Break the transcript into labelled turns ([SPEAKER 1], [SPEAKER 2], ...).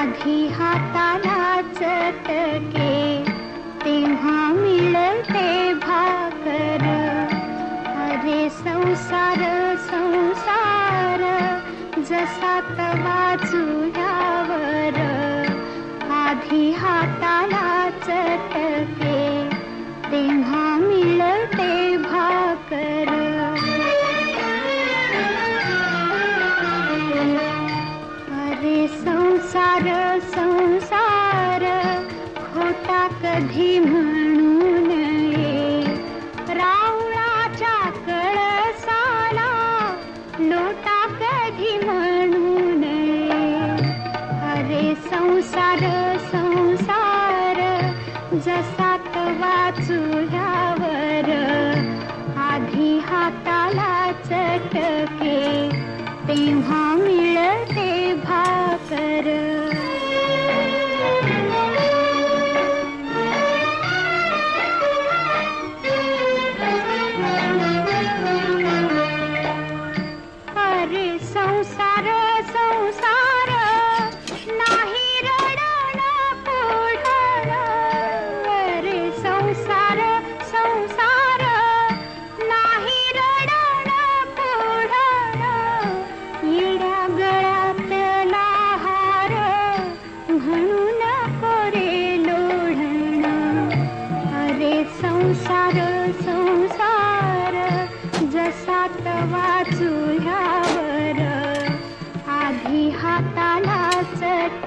[SPEAKER 1] आधी हाताला चटके तेव्हा मिळते भाकर. अरे संसार संसार जसा तवा चुल्यावर. आधी हाताला चटके तेव्हा मिळते भाकर. अरे संसार संसार खोटा कधी म्हणू नये. रावणाच्या कळसाला लोटा कधी म्हणू नये. अरे संसार संसार जसा तवा चुल्यावर. आधी हाताला चटके तेव्हा मिळते भाकर. अरे संसार संसार नाही रडण पुढण. अरे संसार संसार नाही रडण पुढण. येड्या गळ्यातला हार म्हणून कोरे लोढण. अरे संसार संसार जसा तवा चुल्यावर. आधी हाताला चट